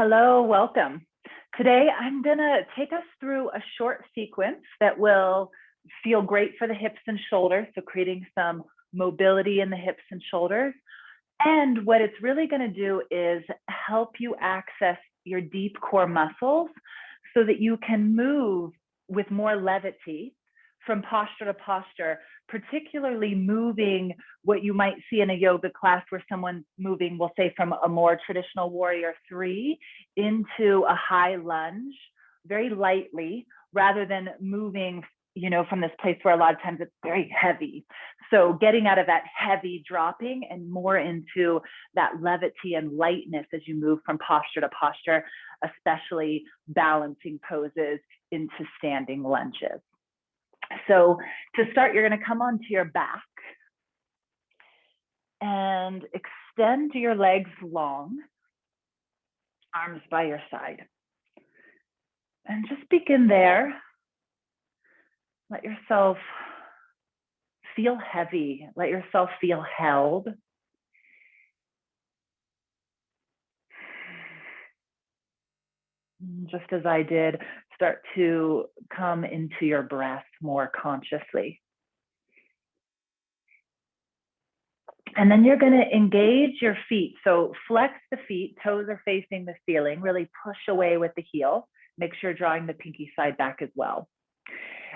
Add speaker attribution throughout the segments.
Speaker 1: Hello, welcome. Today, I'm gonna take us through a short sequence that will feel great for the hips and shoulders, so creating some mobility in the hips and shoulders. And what it's really gonna do is help you access your deep core muscles so that you can move with more levity from posture to posture, particularly moving what you might see in a yoga class where someone's moving, we'll say from a more traditional warrior three into a high lunge very lightly, rather than moving, from this place where a lot of times it's very heavy. So getting out of that heavy dropping and more into that levity and lightness as you move from posture to posture, especially balancing poses into standing lunges. So to start, you're going to come onto your back and extend your legs long, arms by your side. And just begin there. Let yourself feel heavy. Let yourself feel held. Just as I did, start to come into your breath more consciously. And then you're going to engage your feet. So flex the feet, toes are facing the ceiling, really push away with the heel. Make sure you're drawing the pinky side back as well.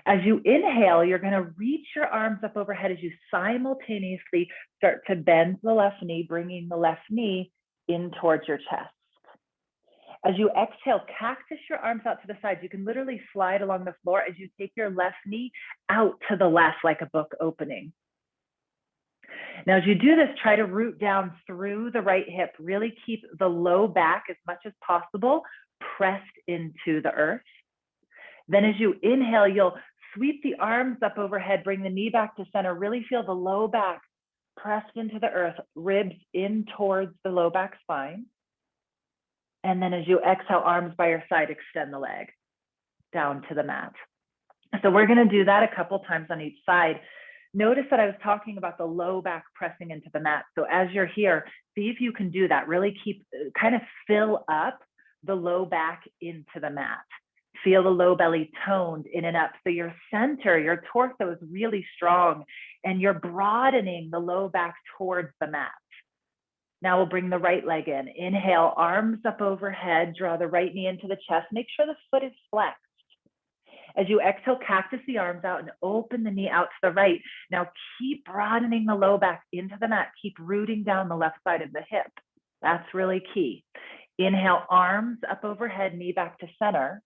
Speaker 1: As you inhale, you're going to reach your arms up overhead as you simultaneously start to bend the left knee, bringing the left knee in towards your chest. As you exhale, cactus your arms out to the sides. You can literally slide along the floor as you take your left knee out to the left like a book opening. Now, as you do this, try to root down through the right hip. Really keep the low back as much as possible pressed into the earth. Then as you inhale, you'll sweep the arms up overhead, bring the knee back to center. Really feel the low back pressed into the earth, ribs in towards the low back spine. And then as you exhale, arms by your side, extend the leg down to the mat. So we're going to do that a couple times on each side. Notice that I was talking about the low back pressing into the mat. So as you're here, see if you can do that. Really kind of fill up the low back into the mat. Feel the low belly toned in and up. So your center, your torso is really strong and you're broadening the low back towards the mat. Now we'll bring the right leg in. Inhale, arms up overhead, draw the right knee into the chest. Make sure the foot is flexed. As you exhale, cactus the arms out and open the knee out to the right. Now keep broadening the low back into the mat. Keep rooting down the left side of the hip. That's really key. Inhale, arms up overhead, knee back to center.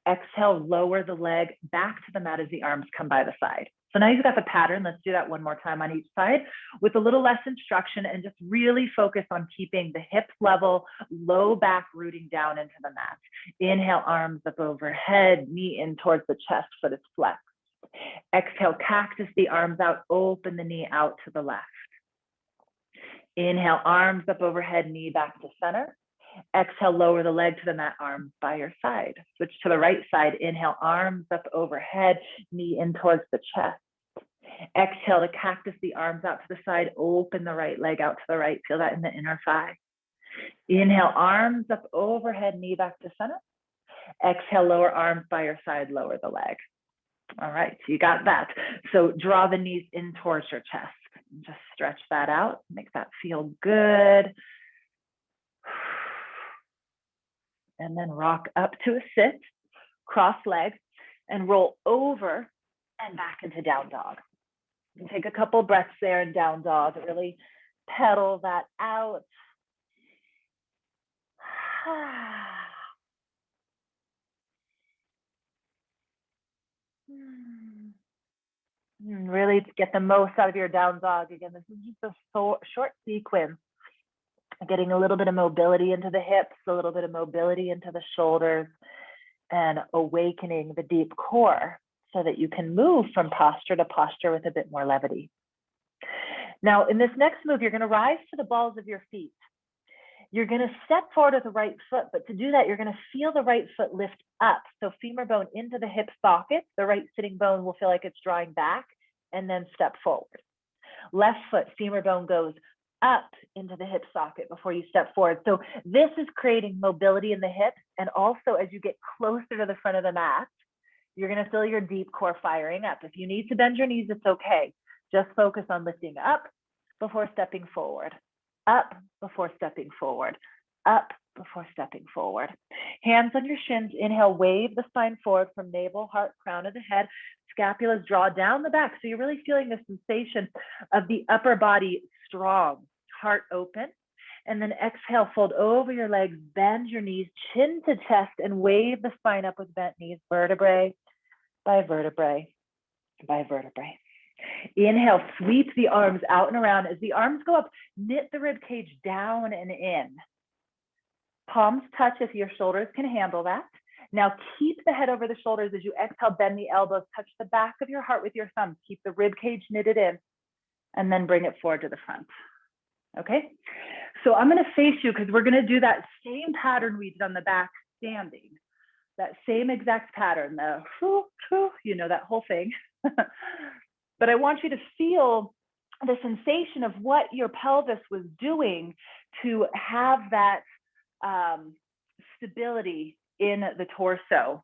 Speaker 1: Exhale, lower the leg back to the mat as the arms come by the side. So now you've got the pattern. Let's do that one more time on each side with a little less instruction and just really focus on keeping the hips level, low back rooting down into the mat. Inhale, arms up overhead, knee in towards the chest, foot is flexed. Exhale, cactus the arms out, open the knee out to the left. Inhale, arms up overhead, knee back to center. Exhale, lower the leg to the mat, arms by your side. Switch to the right side. Inhale, arms up overhead, knee in towards the chest. Exhale to cactus the arms out to the side, open the right leg out to the right. Feel that in the inner thigh. Inhale, arms up overhead, knee back to center. Exhale, lower arms by your side, lower the leg. All right, so you got that. So draw the knees in towards your chest. Just stretch that out, make that feel good. And then rock up to a sit, cross legs, and roll over and back into down dog. And take a couple breaths there in down dog. Really pedal that out. Really get the most out of your down dog. Again, this is just a short sequence. Getting a little bit of mobility into the hips, a little bit of mobility into the shoulders, and awakening the deep core so that you can move from posture to posture with a bit more levity. Now, in this next move, you're going to rise to the balls of your feet. You're going to step forward with the right foot, but to do that, you're going to feel the right foot lift up. So femur bone into the hip socket. The right sitting bone will feel like it's drawing back, and then step forward. Left foot, femur bone goes up into the hip socket before you step forward. So this is creating mobility in the hips. And also as you get closer to the front of the mat, you're going to feel your deep core firing up. If you need to bend your knees, it's okay. Just focus on lifting up before stepping forward, up before stepping forward, up before stepping forward. Hands on your shins. Inhale, wave the spine forward from navel, heart, crown of the head. Scapulas draw down the back. So you're really feeling the sensation of the upper body strong, heart open. And then exhale, fold over your legs, bend your knees, chin to chest, and wave the spine up with bent knees, vertebrae by vertebrae by vertebrae. Inhale, sweep the arms out and around. As the arms go up, knit the rib cage down and in. Palms touch if your shoulders can handle that. Now keep the head over the shoulders as you exhale, bend the elbows, touch the back of your heart with your thumbs. Keep the rib cage knitted in, and then bring it forward to the front. Okay, so I'm going to face you because we're going to do that same pattern we did on the back standing. That same exact pattern, the you know, that whole thing. But I want you to feel the sensation of what your pelvis was doing to have that stability in the torso.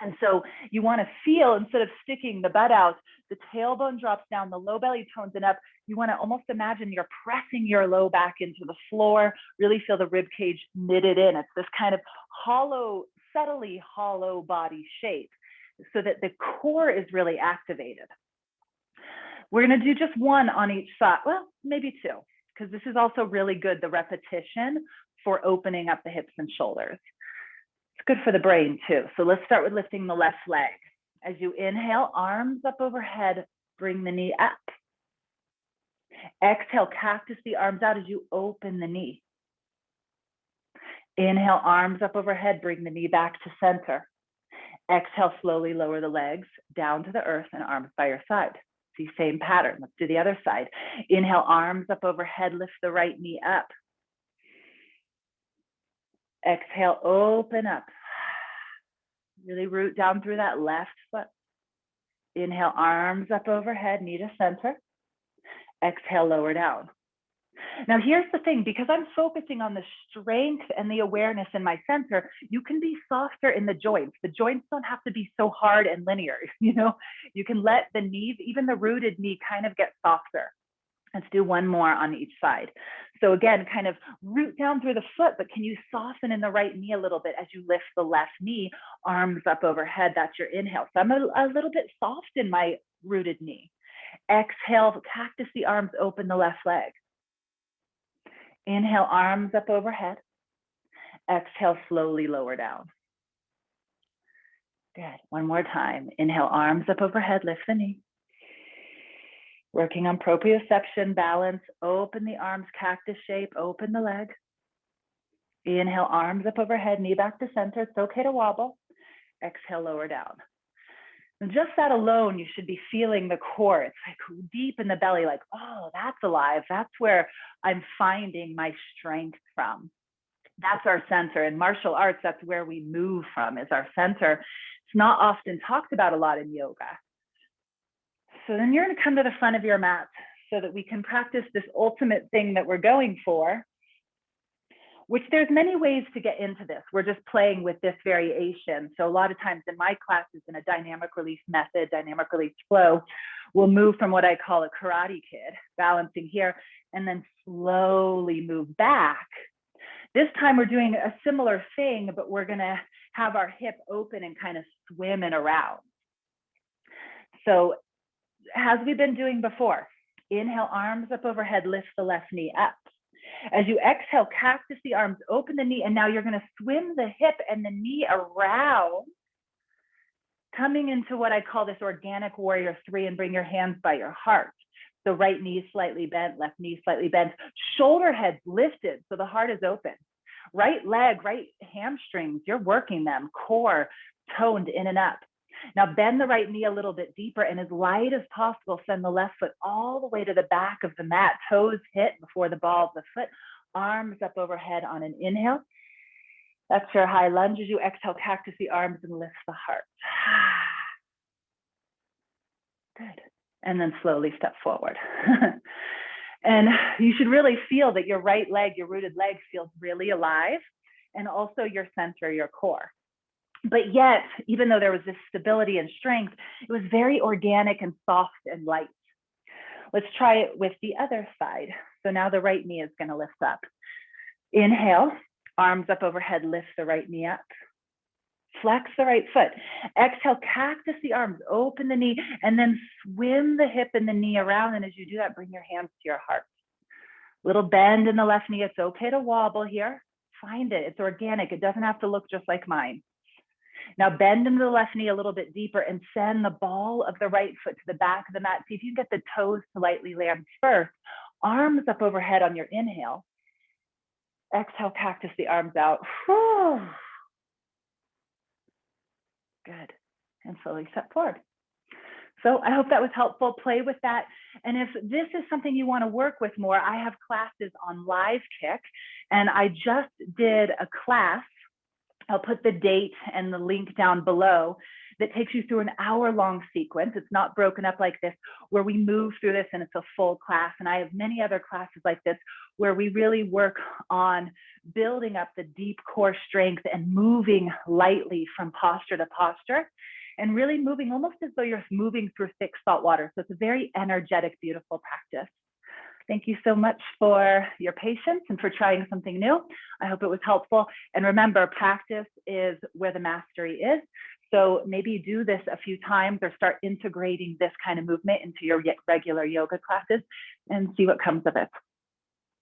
Speaker 1: And so you want to feel, instead of sticking the butt out, the tailbone drops down, the low belly tones it up. You want to almost imagine you're pressing your low back into the floor, really feel the rib cage knitted in. It's this kind of hollow, subtly hollow body shape so that the core is really activated. We're going to do just one on each side. Well, maybe two, because this is also really good, the repetition for opening up the hips and shoulders. It's good for the brain too. So let's start with lifting the left leg. As you inhale, arms up overhead, bring the knee up. Exhale, cactus the arms out as you open the knee. Inhale, arms up overhead, bring the knee back to center. Exhale, slowly lower the legs down to the earth and arms by your side. See, same pattern. Let's do the other side. Inhale, arms up overhead, lift the right knee up. Exhale, open up. Really root down through that left foot. Inhale, arms up overhead, knee to center. Exhale, lower down. Now here's the thing, because I'm focusing on the strength and the awareness in my center, you can be softer in the joints. The joints don't have to be so hard and linear, you know? You can let the knees, even the rooted knee, kind of get softer. Let's do one more on each side. So again, kind of root down through the foot, but can you soften in the right knee a little bit as you lift the left knee, arms up overhead, that's your inhale. So I'm a little bit soft in my rooted knee. Exhale, cactus the arms, open the left leg. Inhale, arms up overhead. Exhale, slowly lower down. Good, one more time. Inhale, arms up overhead, lift the knee. Working on proprioception, balance, open the arms, cactus shape, open the leg. Inhale, arms up overhead, knee back to center. It's okay to wobble. Exhale, lower down. And just that alone, you should be feeling the core. It's like deep in the belly, like, oh, that's alive. That's where I'm finding my strength from. That's our center. In martial arts, that's where we move from, is our center. It's not often talked about a lot in yoga. So then you're going to come to the front of your mat so that we can practice this ultimate thing that we're going for, which there's many ways to get into this. We're just playing with this variation. So a lot of times in my classes, in a dynamic release method, dynamic release flow, we'll move from what I call a Karate Kid, balancing here, and then slowly move back. This time we're doing a similar thing, but we're going to have our hip open and kind of swim and around. So as we've been doing before, inhale, arms up overhead, lift the left knee up. As you exhale, cactus the arms, open the knee, and now you're going to swim the hip and the knee around, coming into what I call this organic warrior 3, and bring your hands by your heart. So right knee slightly bent, left knee slightly bent, shoulder heads lifted so the heart is open. Right leg, right hamstrings, you're working them, core toned in and up. Now bend the right knee a little bit deeper, and as light as possible, send the left foot all the way to the back of the mat, toes hit before the ball of the foot, arms up overhead on an inhale. That's your high lunge. As you exhale, cactus the arms and lift the heart. Good. And then slowly step forward. And you should really feel that your right leg, your rooted leg, feels really alive, and also your center, your core. But yet, even though there was this stability and strength, it was very organic and soft and light. Let's try it with the other side. So now the right knee is going to lift up. Inhale, arms up overhead, lift the right knee up. Flex the right foot. Exhale, cactus the arms, open the knee, and then swim the hip and the knee around. And as you do that, bring your hands to your heart. Little bend in the left knee. It's okay to wobble here. Find it. It's organic. It doesn't have to look just like mine. Now bend into the left knee a little bit deeper and send the ball of the right foot to the back of the mat. See if you can get the toes to lightly land first. Arms up overhead on your inhale. Exhale, cactus the arms out. Whew. Good. And slowly step forward. So I hope that was helpful. Play with that. And if this is something you want to work with more, I have classes on Live Kick. And I just did a class. I'll put the date and the link down below that takes you through an hour-long sequence. It's not broken up like this, where we move through this and it's a full class. And I have many other classes like this where we really work on building up the deep core strength and moving lightly from posture to posture, and really moving almost as though you're moving through thick salt water. So it's a very energetic, beautiful practice. Thank you so much for your patience and for trying something new. I hope it was helpful. And remember, practice is where the mastery is. So maybe do this a few times or start integrating this kind of movement into your regular yoga classes and see what comes of it.